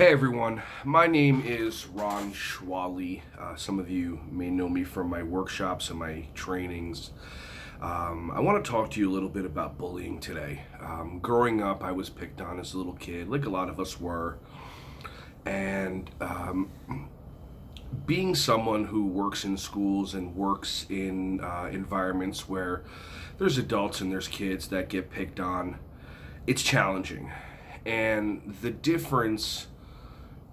Hey everyone, my name is Ron Schwally. Some of you may know me from my workshops and my trainings. I want to talk to you a little bit about bullying today. Growing up, I was picked on as a little kid, like a lot of us were. And being someone who works in schools and works in environments where there's adults and there's kids that get picked on, it's challenging. And the difference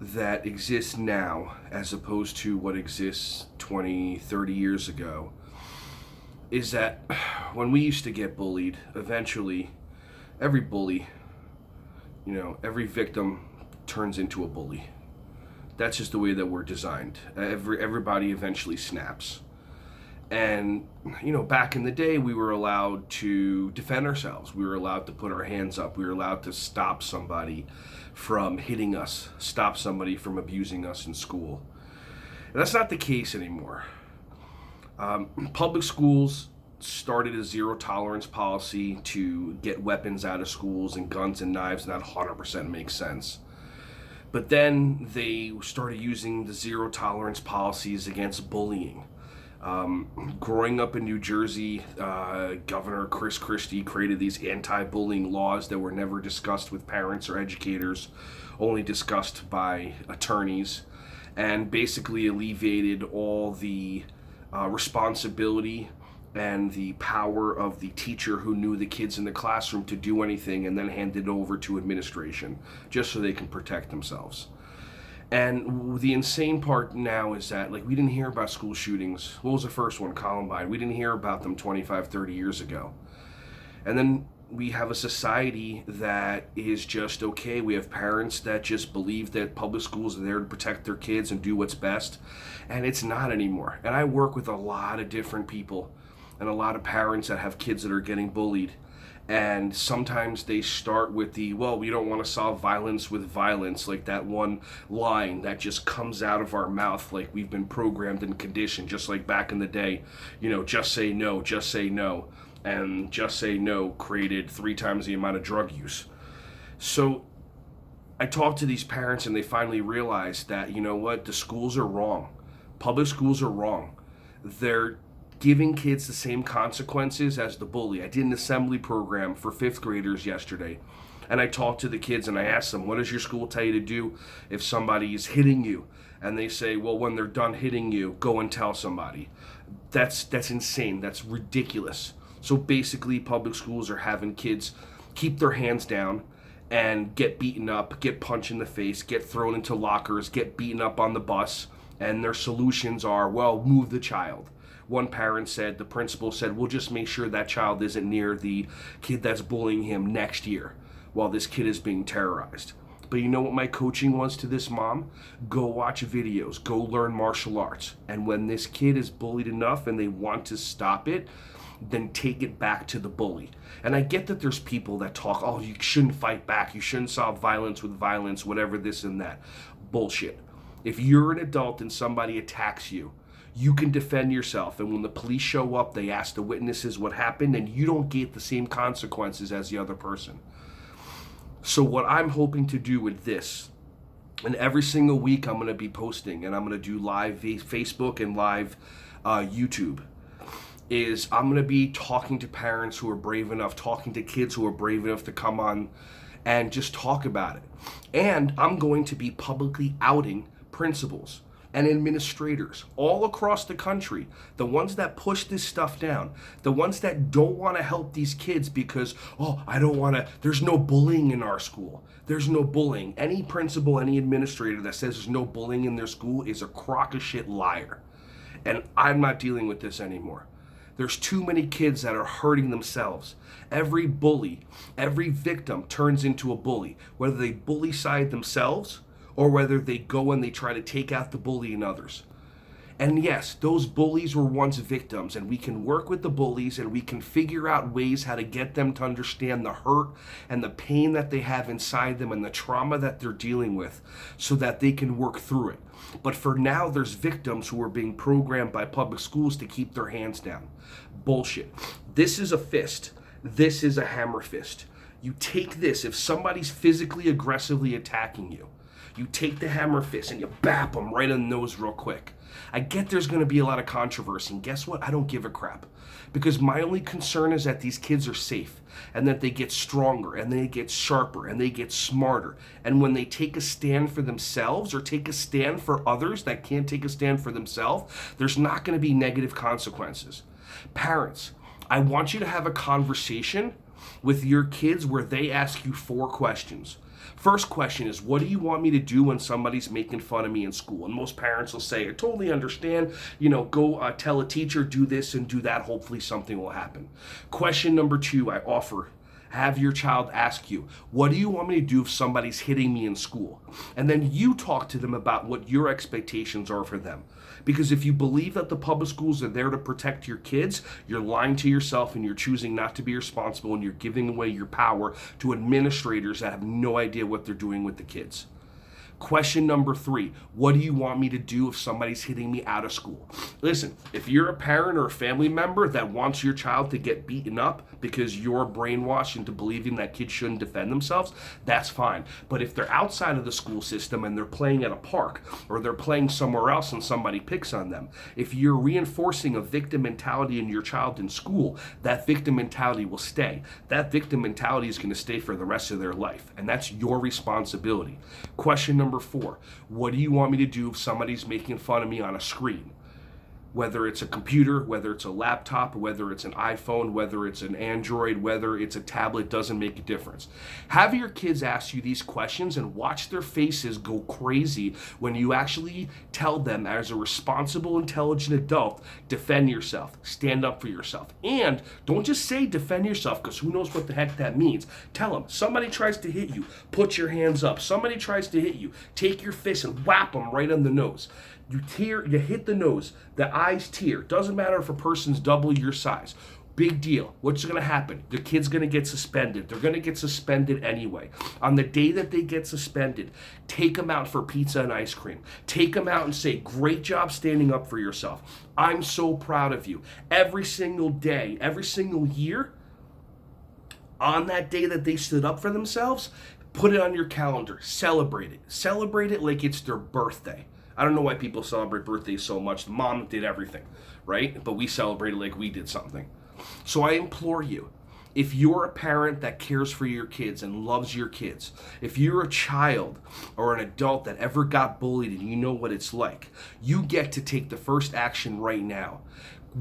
that exists now as opposed to what exists 20, 30 years ago is that when we used to get bullied, eventually every bully, every victim turns into a bully. That's just the way that we're designed. Everybody eventually snaps. And, back in the day, we were allowed to defend ourselves. We were allowed to put our hands up. We were allowed to stop somebody from hitting us, stop somebody from abusing us in school. And that's not the case anymore. Public schools started a zero tolerance policy to get weapons out of schools and guns and knives, and that 100% makes sense. But then they started using the zero tolerance policies against bullying. Growing up in New Jersey, Governor Chris Christie created these anti-bullying laws that were never discussed with parents or educators, only discussed by attorneys, and basically alleviated all the responsibility and the power of the teacher who knew the kids in the classroom to do anything, and then handed it over to administration just so they can protect themselves. And the insane part now is that, we didn't hear about school shootings. What was the first one? Columbine. We didn't hear about them 25, 30 years ago. And then we have a society that is just okay. We have parents that just believe that public schools are there to protect their kids and do what's best. And it's not anymore. And I work with a lot of different people and a lot of parents that have kids that are getting bullied. And sometimes they start with we don't want to solve violence with violence, like that one line that just comes out of our mouth like we've been programmed and conditioned, just like back in the day, just say no, just say no. And just say no created 3 times the amount of drug use. So I talked to these parents and they finally realized that, the schools are wrong. Public schools are wrong. They're giving kids the same consequences as the bully. I did an assembly program for 5th graders yesterday, and I talked to the kids and I asked them, what does your school tell you to do if somebody is hitting you? And they say, well, when they're done hitting you, go and tell somebody. That's insane. That's ridiculous. So basically, public schools are having kids keep their hands down and get beaten up, get punched in the face, get thrown into lockers, get beaten up on the bus, and their solutions are, move the child. One parent said, the principal said, we'll just make sure that child isn't near the kid that's bullying him next year while this kid is being terrorized. But you know what my coaching was to this mom? Go watch videos, go learn martial arts. And when this kid is bullied enough and they want to stop it, then take it back to the bully. And I get that there's people that talk, you shouldn't fight back, you shouldn't solve violence with violence, whatever, this and that. Bullshit. If you're an adult and somebody attacks you, you can defend yourself, and when the police show up, they ask the witnesses what happened, and you don't get the same consequences as the other person. So what I'm hoping to do with this, and every single week I'm going to be posting, and I'm going to do live Facebook and live YouTube, is I'm going to be talking to parents who are brave enough, talking to kids who are brave enough to come on and just talk about it. And I'm going to be publicly outing principals and administrators all across the country, the ones that push this stuff down, the ones that don't want to help these kids because, there's no bullying in our school. There's no bullying. Any principal, any administrator that says there's no bullying in their school is a crock of shit liar. And I'm not dealing with this anymore. There's too many kids that are hurting themselves. Every bully, every victim turns into a bully, whether they bullycide themselves or whether they go and they try to take out the bully in others. And yes, those bullies were once victims, and we can work with the bullies and we can figure out ways how to get them to understand the hurt and the pain that they have inside them and the trauma that they're dealing with so that they can work through it. But for now, there's victims who are being programmed by public schools to keep their hands down. Bullshit. This is a fist. This is a hammer fist. You take this, if somebody's physically aggressively attacking you, You take the hammer fist and you bap them right in the nose real quick. I get there's going to be a lot of controversy, and guess what? I don't give a crap. Because my only concern is that these kids are safe, and that they get stronger, and they get sharper, and they get smarter. And when they take a stand for themselves, or take a stand for others that can't take a stand for themselves, there's not going to be negative consequences. Parents, I want you to have a conversation with your kids where they ask you 4 questions. First question is, what do you want me to do when somebody's making fun of me in school? And most parents will say, I totally understand, go tell a teacher, do this and do that, hopefully something will happen. Question number 2, I offer, have your child ask you, what do you want me to do if somebody's hitting me in school? And then you talk to them about what your expectations are for them. Because if you believe that the public schools are there to protect your kids, you're lying to yourself and you're choosing not to be responsible, and you're giving away your power to administrators that have no idea what they're doing with the kids. Question number 3, what do you want me to do if somebody's hitting me out of school? Listen, if you're a parent or a family member that wants your child to get beaten up because you're brainwashed into believing that kids shouldn't defend themselves, that's fine. But if they're outside of the school system and they're playing at a park, or they're playing somewhere else and somebody picks on them, if you're reinforcing a victim mentality in your child in school, that victim mentality will stay. That victim mentality is going to stay for the rest of their life, and that's your responsibility. Question number 4, what do you want me to do if somebody's making fun of me on a screen? Whether it's a computer, whether it's a laptop, whether it's an iPhone, whether it's an Android, whether it's a tablet, doesn't make a difference. Have your kids ask you these questions and watch their faces go crazy when you actually tell them, as a responsible, intelligent adult, defend yourself, stand up for yourself. And don't just say defend yourself, because who knows what the heck that means. Tell them, somebody tries to hit you, put your hands up. Somebody tries to hit you, take your fist and whap them right on the nose. You hit the nose, the eyes tear. Doesn't matter if a person's double your size. Big deal. What's going to happen? The kid's going to get suspended. They're going to get suspended anyway. On the day that they get suspended, take them out for pizza and ice cream. Take them out and say, great job standing up for yourself. I'm so proud of you. Every single day, every single year, on that day that they stood up for themselves, put it on your calendar. Celebrate it. Celebrate it like it's their birthday. I don't know why people celebrate birthdays so much. The mom did everything, right? But we celebrate it like we did something. So I implore you, if you're a parent that cares for your kids and loves your kids, if you're a child or an adult that ever got bullied and you know what it's like, you get to take the first action right now.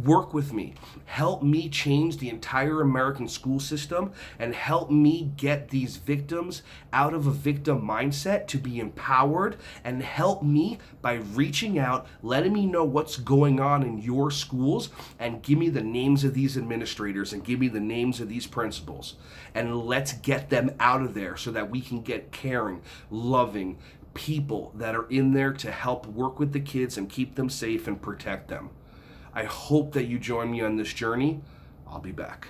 Work with me. Help me change the entire American school system, and help me get these victims out of a victim mindset to be empowered, and help me by reaching out, letting me know what's going on in your schools, and give me the names of these administrators and give me the names of these principals, and let's get them out of there so that we can get caring, loving people that are in there to help work with the kids and keep them safe and protect them. I hope that you join me on this journey. I'll be back.